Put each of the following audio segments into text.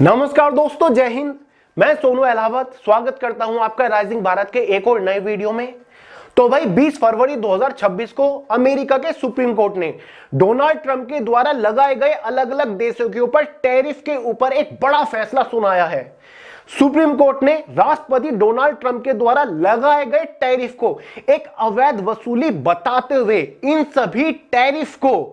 नमस्कार दोस्तों, जय हिंद। मैं सोनू अहलावत स्वागत करता हूं आपका राइजिंग भारत के एक और नए वीडियो में। तो भाई 20 फरवरी 2026 को अमेरिका के सुप्रीम कोर्ट ने डोनाल्ड ट्रंप के द्वारा लगाए गए अलग अलग देशों के ऊपर टैरिफ के ऊपर एक बड़ा फैसला सुनाया है। सुप्रीम कोर्ट ने राष्ट्रपति डोनाल्ड ट्रंप के द्वारा लगाए गए टैरिफ को एक अवैध वसूली बताते हुए इन सभी टैरिफ को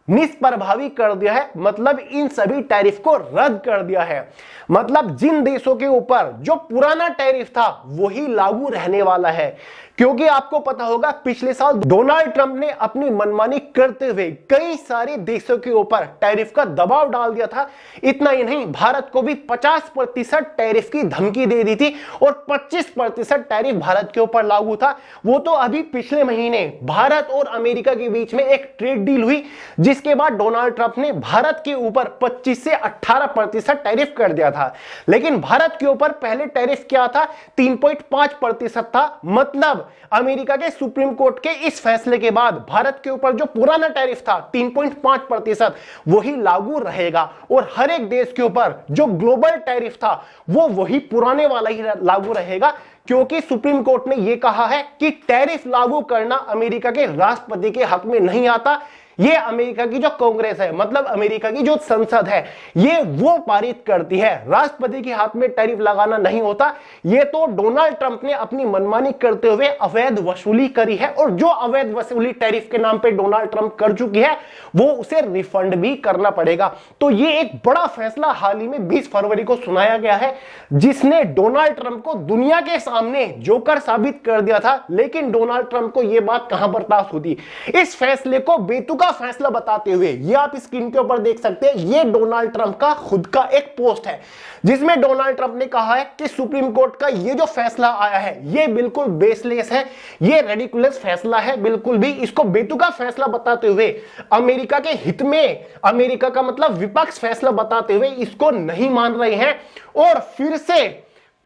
निष्प्रभावी कर दिया है। मतलब इन सभी टैरिफ को रद्द कर दिया है। मतलब जिन देशों के ऊपर जो पुराना टैरिफ था वही लागू रहने वाला है। क्योंकि आपको पता होगा पिछले साल डोनाल्ड ट्रंप ने अपनी मनमानी करते हुए कई सारे देशों के ऊपर टैरिफ का दबाव डाल दिया था। इतना ही नहीं, भारत को भी 50% टैरिफ की धमकी दे दी थी और 25% टैरिफ भारत के ऊपर लागू था। वो तो अभी पिछले महीने भारत और अमेरिका के बीच में एक ट्रेड डील हुई, जिसके बाद डोनाल्ड ट्रंप ने भारत के ऊपर 25 से 18% टैरिफ कर दिया था। लेकिन भारत के ऊपर पहले टैरिफ क्या था? 3.5% था। मतलब अमेरिका के सुप्रीम कोर्ट के इस फैसले के बाद भारत के ऊपर जो पुराना टैरिफ था 3.5% वही लागू रहेगा और हर एक देश के ऊपर जो ग्लोबल टैरिफ था वो वही पुराने वाला ही लागू रहेगा। क्योंकि सुप्रीम कोर्ट ने यह कहा है कि टैरिफ लागू करना अमेरिका के राष्ट्रपति के हक में नहीं आता। ये अमेरिका की जो कांग्रेस है, मतलब अमेरिका की जो संसद है, ये वो पारित करती है। राष्ट्रपति के हाथ में टैरिफ लगाना नहीं होता। ये तो डोनाल्ड ट्रंप ने अपनी मनमानी करते हुए अवैध वसूली करी है और जो अवैध वसूली टैरिफ के नाम पे डोनाल्ड ट्रंप कर चुकी है वो उसे रिफंड भी करना पड़ेगा। तो ये एक बड़ा फैसला हाल ही में 20 फरवरी को सुनाया गया है, जिसने डोनाल्ड ट्रंप को दुनिया के सामने जोकर साबित कर दिया था। लेकिन डोनाल्ड ट्रंप को यह बात कहां बर्दाश्त होती। इस फैसले को बेतुका फैसला बताते हुए ये आप स्क्रीन के ऊपर देख सकते हैं, ये डोनाल्ड ट्रंप का खुद का एक पोस्ट है, जिसमें डोनाल्ड ट्रंप ने कहा है कि सुप्रीम कोर्ट का ये जो फैसला आया है ये बिल्कुल बेसलेस है, ये रेडिकुलस फैसला है। बिल्कुल भी इसको बेतुका फैसला बताते हुए अमेरिका के हित में, अमेरिका का मतलब विपक्ष फैसला बताते हुए इसको नहीं मान रहे हैं और फिर से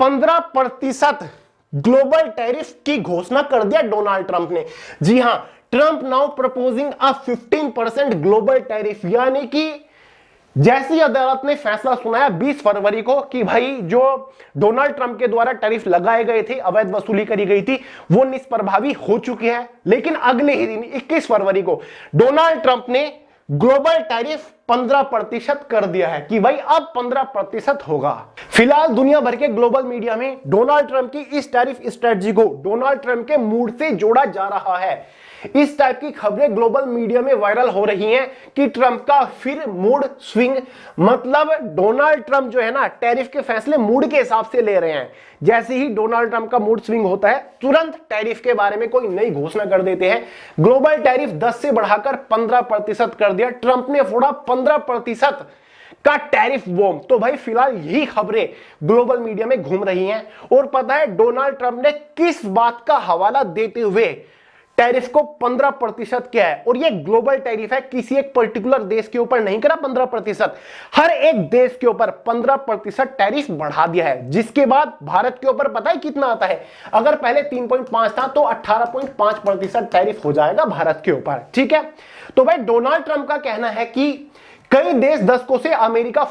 15% ग्लोबल टैरिफ की घोषणा कर दिया डोनाल्ड ट्रंप ने। जी हां, ट्रंप नाउ प्रपोजिंग अ 15% ग्लोबल टैरिफ, यानी कि जैसी अदालत ने फैसला सुनाया 20 फरवरी को कि भाई जो डोनाल्ड ट्रंप के द्वारा टैरिफ लगाए गए थे, अवैध वसूली करी गई थी, वो निष्प्रभावी हो चुकी है। लेकिन अगले ही दिन 21 फरवरी को डोनाल्ड ट्रंप ने ग्लोबल टैरिफ 15% कर दिया है कि भाई अब 15% होगा। फिलहाल दुनिया भर के ग्लोबल मीडिया में डोनाल्ड ट्रंप की इस टैरिफ स्ट्रेटजी को डोनाल्ड ट्रंप के मूड से जोड़ा जा रहा है। इस टाइप की खबरें ग्लोबल मीडिया में वायरल हो रही हैं कि ट्रंप का फिर मूड स्विंग, मतलब डोनाल्ड ट्रंप जो है ना टैरिफ के फैसले मूड के हिसाब से ले रहे हैं। जैसे ही डोनाल्ड ट्रंप का मूड स्विंग होता है तुरंत टैरिफ के बारे में कोई नई घोषणा कर देते हैं। ग्लोबल टैरिफ 10 से बढ़ाकर 15% कर दिया। ट्रंप ने फोड़ा 15% का टैरिफ बॉम्ब। तो भाई फिलहाल यही खबरें ग्लोबल मीडिया में घूम रही हैं। और पता है डोनाल्ड ट्रंप ने किस बात का हवाला देते हुए टैरिफ को 15% किया है। और ये ग्लोबल टैरिफ है, किसी एक पर्टिकुलर देश के ऊपर नहीं करा 15%, हर एक देश के ऊपर 15% टैरिफ बढ़ा दिया है। जिसके बाद भारत के ऊपर पता है कितना आता है? अगर पहले 3.5 था तो 18.5% टैरिफ हो जाएगा भारत के ऊपर। ठीक है, तो भाई डोनाल्ड ट्रंप का कहना है कि कई देश दशकों से अमेरिका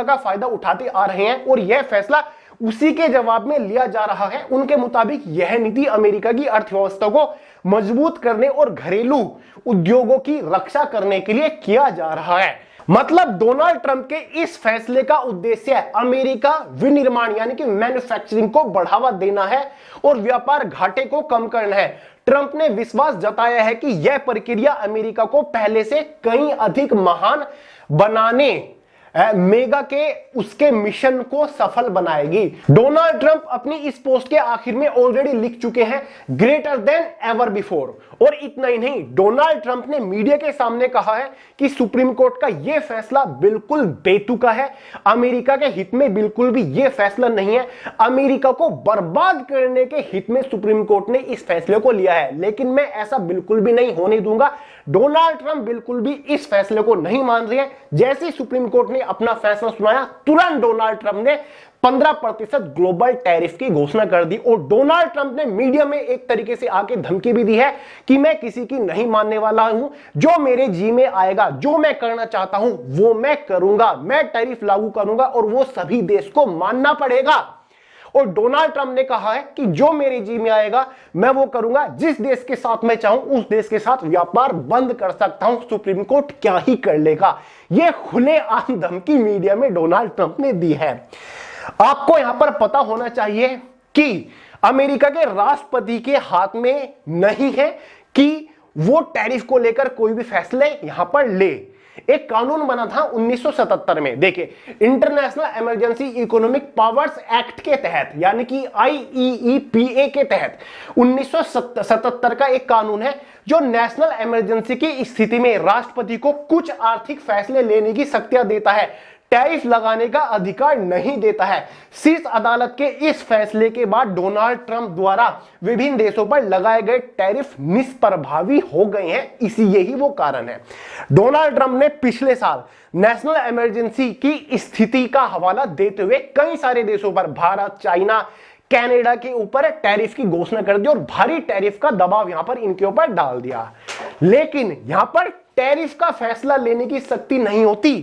का फायदा उठाते आ रहे हैं और यह फैसला उसी के जवाब में लिया जा रहा है। उनके मुताबिक यह नीति अमेरिका की अर्थव्यवस्था को मजबूत करने और घरेलू उद्योगों की रक्षा करने के लिए किया जा रहा है। मतलब डोनाल्ड ट्रंप के इस फैसले का उद्देश्य अमेरिका विनिर्माण यानी कि मैन्युफैक्चरिंग को बढ़ावा देना है और व्यापार घाटे को कम करना है। ट्रंप ने विश्वास जताया है कि यह प्रक्रिया अमेरिका को पहले से कहीं अधिक महान बनाने मेगा के उसके मिशन को सफल बनाएगी। डोनाल्ड ट्रंप अपनी इस पोस्ट के आखिर में ऑलरेडी लिख चुके हैं ग्रेटर देन एवर बिफोर। और इतना ही नहीं, डोनाल्ड ट्रंप ने मीडिया के सामने कहा है कि सुप्रीम कोर्ट का यह फैसला बिल्कुल बेतुका है, अमेरिका के हित में बिल्कुल भी यह फैसला नहीं है, अमेरिका को बर्बाद करने के हित में सुप्रीम कोर्ट ने इस फैसले को लिया है। लेकिन मैं ऐसा बिल्कुल भी नहीं होने दूंगा। डोनाल्ड ट्रंप बिल्कुल भी इस फैसले को नहीं मान रहे हैं। जैसे ही सुप्रीम कोर्ट ने अपना फैसला सुनाया, तुरंत डोनाल्ड ट्रंप ने 15% ग्लोबल टैरिफ की घोषणा कर दी और डोनाल्ड ट्रंप ने मीडिया में एक तरीके से आके धमकी भी दी है कि मैं किसी की नहीं मानने वाला हूं, जो मेरे जी में आएगा, जो मैं करना चाहता हूं वो मैं करूंगा, मैं टैरिफ लागू करूंगा और वो सभी देश को मानना पड़ेगा। और डोनाल्ड ट्रंप ने कहा है कि जो मेरे जी में आएगा मैं वो करूंगा, जिस देश के साथ मैं चाहूं उस देश के साथ व्यापार बंद कर सकता हूं, सुप्रीम कोर्ट क्या ही कर लेगा। यह खुलेआम धमकी मीडिया में डोनाल्ड ट्रंप ने दी है। आपको यहां पर पता होना चाहिए कि अमेरिका के राष्ट्रपति के हाथ में नहीं है कि वो टैरिफ को लेकर कोई भी फैसले यहां पर ले। एक कानून बना था 1977 में, देखिए international emergency economic powers act के तहत, यानी कि IEEPA के तहत 1977 का एक कानून है जो नेशनल इमरजेंसी की स्थिति में राष्ट्रपति को कुछ आर्थिक फैसले लेने की शक्तियां देता है, टैरिफ लगाने का अधिकार नहीं देता है। शीर्ष अदालत के इस फैसले के बाद डोनाल्ड ट्रंप द्वारा विभिन्न देशों पर लगाए गए टैरिफ निष्प्रभावी हो गए हैं। यही वो कारण है। डोनाल्ड ट्रंप ने पिछले साल नेशनल इमरजेंसी की स्थिति का हवाला देते हुए कई सारे देशों पर, भारत, चाइना, कनाडा के ऊपर टैरिफ की घोषणा कर दी और भारी टैरिफ का दबाव यहां पर इनके ऊपर डाल दिया। लेकिन यहां पर टैरिफ का फैसला लेने की शक्ति नहीं होती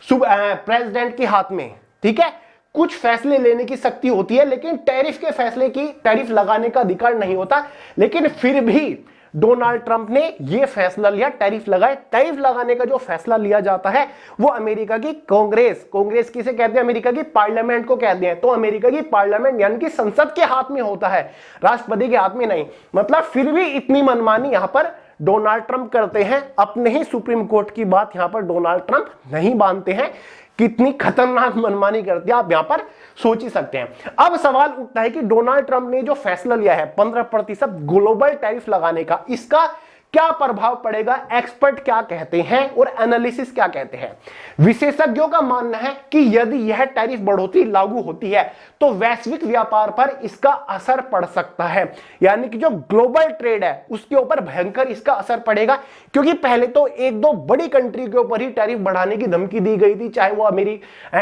प्रेसिडेंट के हाथ में, ठीक है। कुछ फैसले लेने की शक्ति होती है लेकिन टैरिफ के फैसले की, टैरिफ लगाने का अधिकार नहीं होता। लेकिन फिर भी डोनाल्ड ट्रंप ने यह फैसला लिया, टैरिफ लगाए। टैरिफ लगाने का जो फैसला लिया जाता है वो अमेरिका की कांग्रेस किसे कहते हैं, अमेरिका की पार्लियामेंट को कहते हैं। तो अमेरिका की पार्लियामेंट यानी कि संसद के हाथ में होता है, राष्ट्रपति के हाथ में नहीं। मतलब फिर भी इतनी मनमानी यहां पर डोनाल्ड ट्रंप करते हैं। अपने ही सुप्रीम कोर्ट की बात यहां पर डोनाल्ड ट्रंप नहीं मानते हैं। कितनी खतरनाक मनमानी करते हैं आप यहां पर सोच ही सकते हैं। अब सवाल उठता है कि डोनाल्ड ट्रंप ने जो फैसला लिया है 15% ग्लोबल टैरिफ लगाने का, इसका क्या प्रभाव पड़ेगा, एक्सपर्ट क्या कहते हैं और एनालिसिस क्या कहते हैं। विशेषज्ञों का मानना है कि यदि यह टैरिफ बढ़ोतरी लागू होती है तो वैश्विक व्यापार पर इसका असर पड़ सकता है, यानी कि जो ग्लोबल ट्रेड है उसके ऊपर भयंकर इसका असर पड़ेगा। क्योंकि पहले तो एक दो बड़ी कंट्री के ऊपर ही टैरिफ बढ़ाने की धमकी दी गई थी, चाहे वो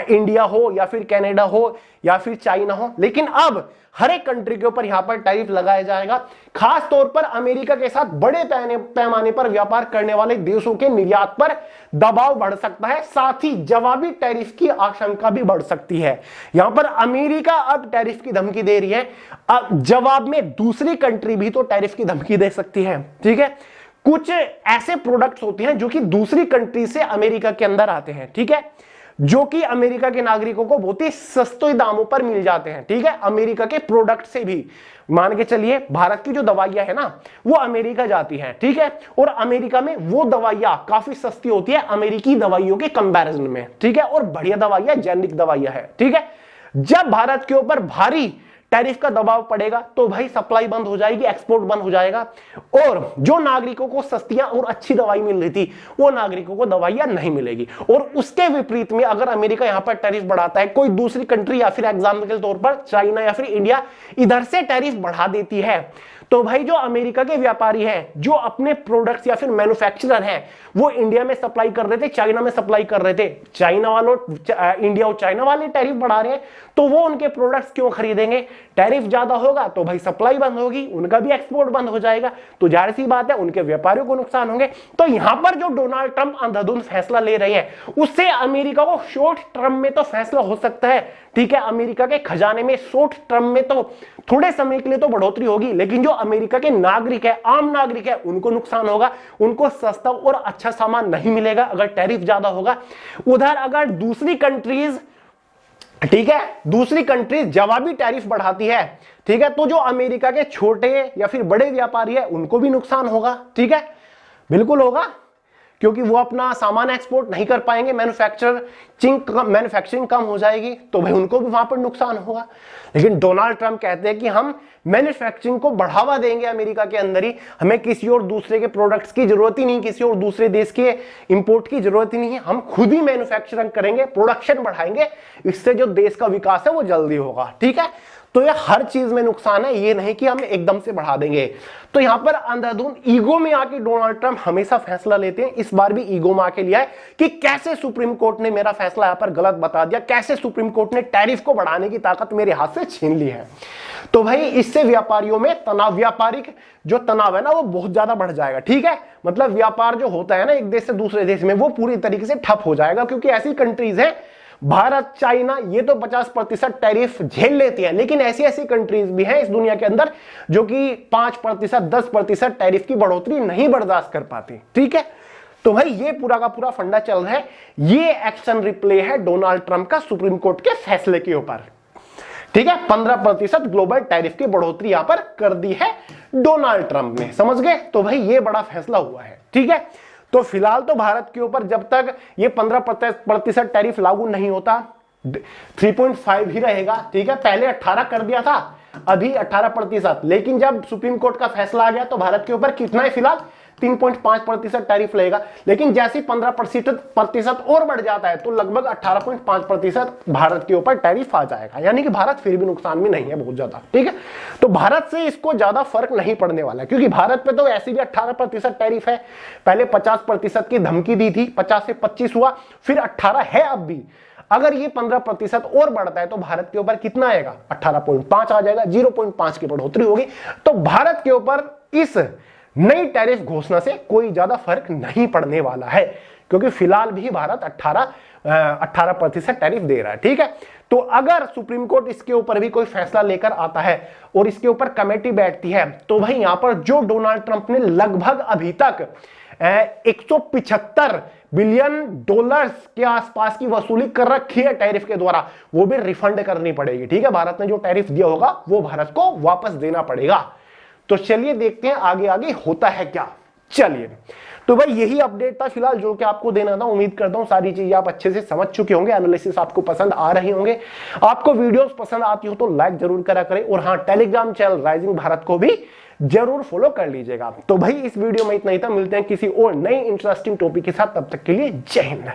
इंडिया हो या फिर कनाडा हो या फिर चाइना हो, लेकिन अब हर एक कंट्री के ऊपर यहां पर टैरिफ लगाया जाएगा। खास तौर पर अमेरिका के साथ बड़े पैमाने पर व्यापार करने वाले देशों के निर्यात पर दबाव बढ़ सकता है, साथ ही जवाबी टैरिफ की आशंका भी बढ़ सकती है। यहां पर अमेरिका अब टैरिफ की धमकी दे रही है, अब जवाब में दूसरी कंट्री भी तो टैरिफ की धमकी दे सकती है, ठीक है। कुछ ऐसे प्रोडक्ट्स होते हैं जो कि दूसरी कंट्री से अमेरिका के अंदर आते हैं, ठीक है, जो कि अमेरिका के नागरिकों को बहुत ही सस्ते दामों पर मिल जाते हैं, ठीक है। अमेरिका के प्रोडक्ट से भी मान के चलिए भारत की जो दवाइयां है ना वो अमेरिका जाती हैं, ठीक है, और अमेरिका में वो दवाइयां काफी सस्ती होती है अमेरिकी दवाइयों के कंपैरिजन में, ठीक है, और बढ़िया दवाइयां, जेनेरिक दवाइयां है, ठीक है। जब भारत के ऊपर भारी टैरिफ का दबाव पड़ेगा तो भाई सप्लाई बंद हो जाएगी, एक्सपोर्ट बंद हो जाएगा, और जो नागरिकों को सस्तियां और अच्छी दवाई मिल रही थी वो नागरिकों को दवाइयां नहीं मिलेगी। और उसके विपरीत में अगर अमेरिका यहां पर टैरिफ बढ़ाता है, कोई दूसरी कंट्री या फिर एग्जाम्पल के तौर पर चाइना या फिर इंडिया इधर से टैरिफ बढ़ा देती है, तो भाई जो अमेरिका के व्यापारी हैं, जो अपने प्रोडक्ट्स या फिर मैन्युफैक्चरर हैं, वो इंडिया में सप्लाई कर रहे थे, चाइना में सप्लाई कर रहे थे, चाइना वालों इंडिया और चाइना वाले टैरिफ बढ़ा रहे हैं, तो वो उनके प्रोडक्ट्स क्यों खरीदेंगे। टैरिफ ज्यादा होगा तो भाई सप्लाई बंद होगी, उनका भी एक्सपोर्ट बंद हो जाएगा, तो जाहिर सी बात है उनके व्यापारियों को नुकसान होंगे। तो यहां पर जो डोनाल्ड ट्रंप अंधाधुंध फैसला ले रहे हैं उससे अमेरिका को शॉर्ट टर्म में तो फैसला हो सकता है, ठीक है, अमेरिका के खजाने में शॉर्ट टर्म में तो थोड़े समय के लिए तो बढ़ोतरी होगी, लेकिन जो अमेरिका के नागरिक है, आम नागरिक है, उनको नुकसान होगा, उनको सस्ता और अच्छा सामान नहीं मिलेगा अगर टैरिफ ज्यादा होगा। उधर अगर दूसरी कंट्रीज, ठीक है, दूसरी कंट्रीज जवाबी टैरिफ बढ़ाती है, ठीक है, तो जो अमेरिका के छोटे या फिर बड़े व्यापारी है उनको भी नुकसान होगा, ठीक है, बिल्कुल होगा, क्योंकि वो अपना सामान एक्सपोर्ट नहीं कर पाएंगे, मैन्युफैक्चरर मैन्युफैक्चरिंग कम हो जाएगी तो भाई उनको भी वहां पर नुकसान होगा। लेकिन डोनाल्ड ट्रंप कहते हैं कि हम मैन्युफैक्चरिंग को बढ़ावा देंगे अमेरिका के अंदर ही, हमें किसी और दूसरे के प्रोडक्ट्स की जरूरत ही नहीं, किसी और दूसरे देश के इंपोर्ट की जरूरत ही नहीं है, हम खुद ही मैन्युफैक्चरिंग करेंगे, प्रोडक्शन बढ़ाएंगे, इससे जो देश का विकास है वो जल्दी होगा। ठीक है, तो ये हर चीज में नुकसान है, ये नहीं कि हम एकदम से बढ़ा देंगे। तो यहां पर अंधाधुंध ईगो में आके डोनाल्ड ट्रंप हमेशा फैसला लेते हैं, इस बार भी ईगो में आके लिया है कि कैसे सुप्रीम कोर्ट ने मेरा फैसला यहां पर गलत बता दिया, कैसे सुप्रीम कोर्ट ने टैरिफ को बढ़ाने की ताकत मेरे हाथ से छीन ली है। तो भाई इससे व्यापारियों में तनाव, व्यापारिक जो तनाव है ना वो बहुत ज्यादा बढ़ जाएगा। ठीक है, मतलब व्यापार जो होता है ना एक देश से दूसरे देश में, वो पूरी तरीके से ठप हो जाएगा, क्योंकि ऐसी कंट्रीज है भारत, चाइना, ये तो 50% टैरिफ झेल लेती है, लेकिन ऐसी ऐसी कंट्रीज भी हैं इस दुनिया के अंदर जो कि 5%, 10% टैरिफ की बढ़ोतरी नहीं बर्दाश्त कर पाती। ठीक है, तो भाई ये पूरा का पूरा फंडा चल रहा है, ये एक्शन रिप्ले है डोनाल्ड ट्रंप का सुप्रीम कोर्ट के फैसले के ऊपर। ठीक है, 15% ग्लोबल टैरिफ की बढ़ोतरी यहां पर कर दी है डोनाल्ड ट्रंप ने, समझ गए। तो भाई ये बड़ा फैसला हुआ है। ठीक है, तो फिलहाल तो भारत के ऊपर जब तक ये 15% टैरिफ लागू नहीं होता 3.5 ही रहेगा। ठीक है, पहले 18 कर दिया था, अभी 18%, लेकिन जब सुप्रीम कोर्ट का फैसला आ गया तो भारत के ऊपर कितना है फिलहाल 3.5% टैरिफ लगेगा। लेकिन जैसे 15% और बढ़ जाता है तो लगभग 18.5% भारत के ऊपर टैरिफ आ जाएगा, यानी कि भारत फिर भी नुकसान में नहीं है बहुत ज्यादा। ठीक है, तो भारत से इसको ज्यादा फर्क नहीं पड़ने वाला, क्योंकि भारत पे तो ऐसे भी 18% टैरिफ है, पहले 50% की धमकी दी थी, 50 से 25 हुआ, फिर 18 है अब भी। अगर ये 15% और बढ़ता है तो भारत के ऊपर कितना आएगा, 18.5 आ जाएगा, 0.5 की बढ़ोतरी होगी। तो भारत के ऊपर इस नई टैरिफ घोषणा से कोई ज्यादा फर्क नहीं पड़ने वाला है, क्योंकि फिलहाल भी भारत 18% टैरिफ दे रहा है। ठीक है, तो अगर सुप्रीम कोर्ट इसके ऊपर भी कोई फैसला लेकर आता है और इसके ऊपर कमेटी बैठती है, तो भाई यहां पर जो डोनाल्ड ट्रंप ने लगभग अभी तक 175 बिलियन डॉलर्स के आसपास की वसूली कर रखी है टैरिफ के द्वारा, वो भी रिफंड करनी पड़ेगी। ठीक है, भारत ने जो टैरिफ दिया होगा वो भारत को वापस देना पड़ेगा। तो चलिए देखते हैं आगे आगे होता है क्या। चलिए, तो भाई यही अपडेट था फिलहाल जो कि आपको देना था। उम्मीद करता हूं सारी चीजें आप अच्छे से समझ चुके होंगे, एनालिसिस आपको पसंद आ रहे होंगे। आपको वीडियोस पसंद आती हो तो लाइक जरूर करा करें, और हाँ, टेलीग्राम चैनल राइजिंग भारत को भी जरूर फॉलो कर लीजिएगा। तो भाई इस वीडियो में इतना ही था, मिलते हैं किसी और नई इंटरेस्टिंग टॉपिक के साथ, तब तक के लिए जय हिंद।